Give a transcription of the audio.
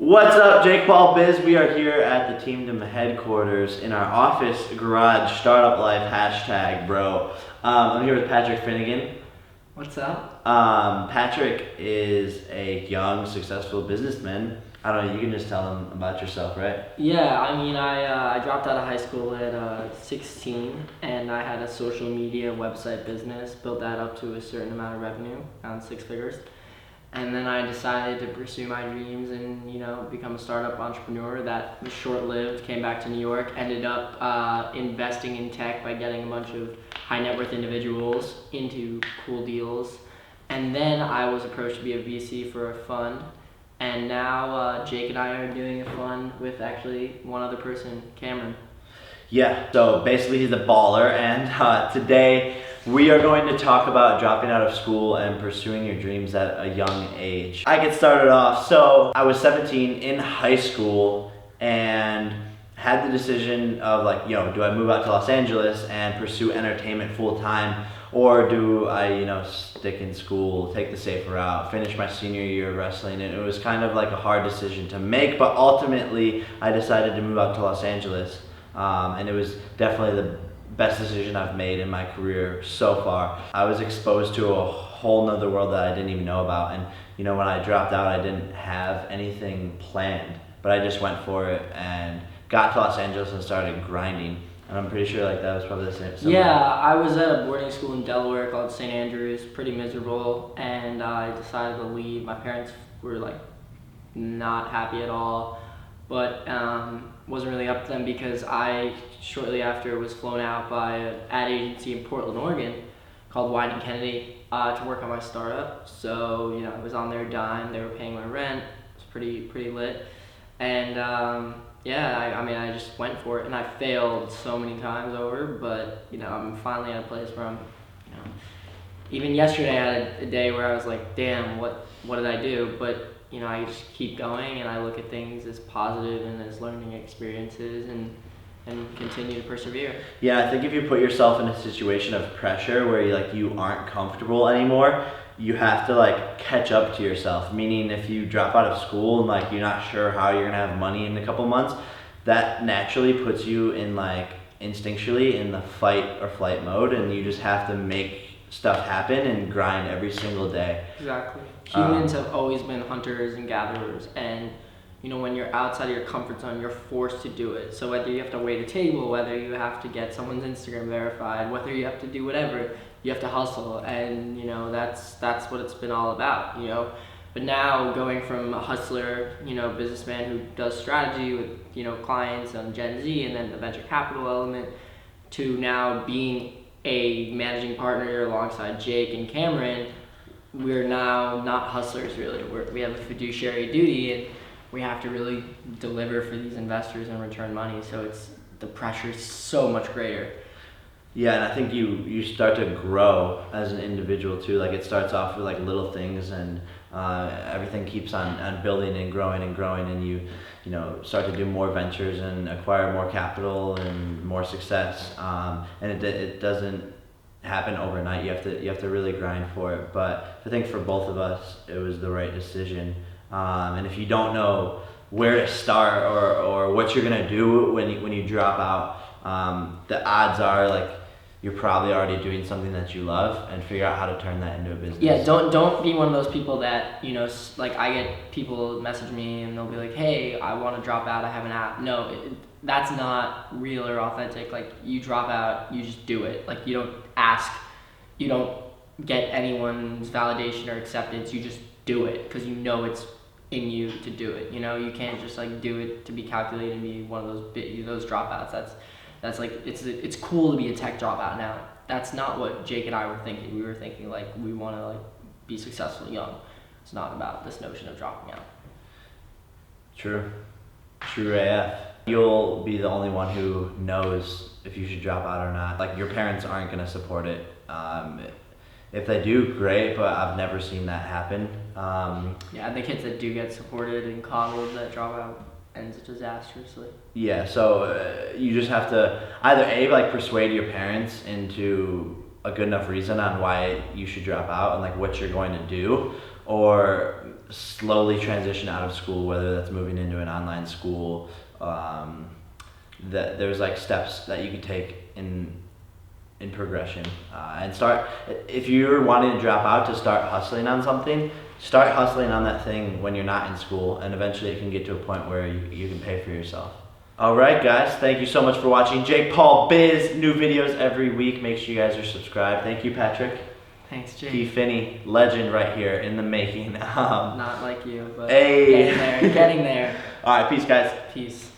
What's up, Jake Paul Biz? We are here at the Teamdom headquarters in our office garage, startup life hashtag, bro. I'm here with Patrick Finnegan. What's up? Patrick is a young, successful businessman. I don't know, you can just tell him about yourself, right? Yeah, I dropped out of high school at 16, and I had a social media website business, built that up to a certain amount of revenue, around 6 figures. And then I decided to pursue my dreams and, become a startup entrepreneur. That was short-lived, came back to New York, ended up investing in tech by getting a bunch of high net worth individuals into cool deals. And then I was approached to be a VC for a fund. And now Jake and I are doing a fund with actually one other person, Cameron. Yeah, so basically he's a baller, and today we are going to talk about dropping out of school and pursuing your dreams at a young age. I get started off. So I was 17 in high school and had the decision of do I move out to Los Angeles and pursue entertainment full time, or do I, stick in school, take the safer route, finish my senior year of wrestling? And it was kind of like a hard decision to make, but ultimately I decided to move out to Los Angeles. And it was definitely the best decision I've made in my career so far. I was exposed to a whole nother world that I didn't even know about. And when I dropped out, I didn't have anything planned, but I just went for it and got to Los Angeles and started grinding. And I'm pretty sure that was probably the same. Yeah, I was at a boarding school in Delaware called St. Andrews, pretty miserable, and I decided to leave. My parents were not happy at all, but wasn't really up to them because I shortly after was flown out by an ad agency in Portland, Oregon called Wyden Kennedy to work on my startup. So I was on their dime. They were paying my rent. It was pretty lit, and I just went for it, and I failed so many times over. But I'm finally at a place where I'm, even yesterday I had a day where I was like, damn, what did I do? But I just keep going, and I look at things as positive and as learning experiences, and continue to persevere. Yeah, I think if you put yourself in a situation of pressure where you aren't comfortable anymore, you have to catch up to yourself. Meaning, if you drop out of school and you're not sure how you're gonna have money in a couple months, that naturally puts you in instinctually in the fight or flight mode, and you just have to make stuff happen and grind every single day. Exactly. Humans have always been hunters and gatherers, and when you're outside of your comfort zone, you're forced to do it. So whether you have to wait a table, whether you have to get someone's Instagram verified, whether you have to do whatever, you have to hustle, and that's what it's been all about. But now going from a hustler, businessman who does strategy with clients on Gen Z and then the venture capital element, to now being a managing partner alongside Jake and Cameron, we're now not hustlers really. We have a fiduciary duty, and we have to really deliver for these investors and return money. So the pressure is so much greater. Yeah, and I think you start to grow as an individual too. It starts off with little things, and everything keeps on building and growing, and you start to do more ventures and acquire more capital and more success. And it doesn't happen overnight. You have to really grind for it. But I think for both of us, it was the right decision. And if you don't know where to start or what you're gonna do when you drop out, the odds are you're probably already doing something that you love, and figure out how to turn that into a business. Yeah, don't be one of those people that I get people message me and they'll be like, hey, I want to drop out, I have an app. No, that's not real or authentic. You drop out, you just do it. You don't ask, you don't get anyone's validation or acceptance, you just do it because it's in you to do it. You can't just do it to be calculated and be one of those dropouts. That's it's cool to be a tech dropout now. That's not what Jake and I were thinking. We were thinking we want to be successful young. It's not about this notion of dropping out. True AF. You'll be the only one who knows if you should drop out or not. Your parents aren't gonna support it. If they do, great, but I've never seen that happen. Yeah, the kids that do get supported and coddled that drop out ends disastrously. Yeah, so you just have to either persuade your parents into a good enough reason on why you should drop out and what you're going to do, or slowly transition out of school, whether that's moving into an online school, that there's like steps that you can take in progression, and start, if you're wanting to drop out, to start hustling on something. Start hustling on that thing when you're not in school, and eventually it can get to a point where you can pay for yourself. All right, guys, thank you so much for watching Jake Paul Biz. New videos every week. Make sure you guys are subscribed. Thank you, Patrick. Thanks, Jake. P. Finney, legend right here in the making. Not like you, but Hey. getting there. All right, peace, guys. Peace.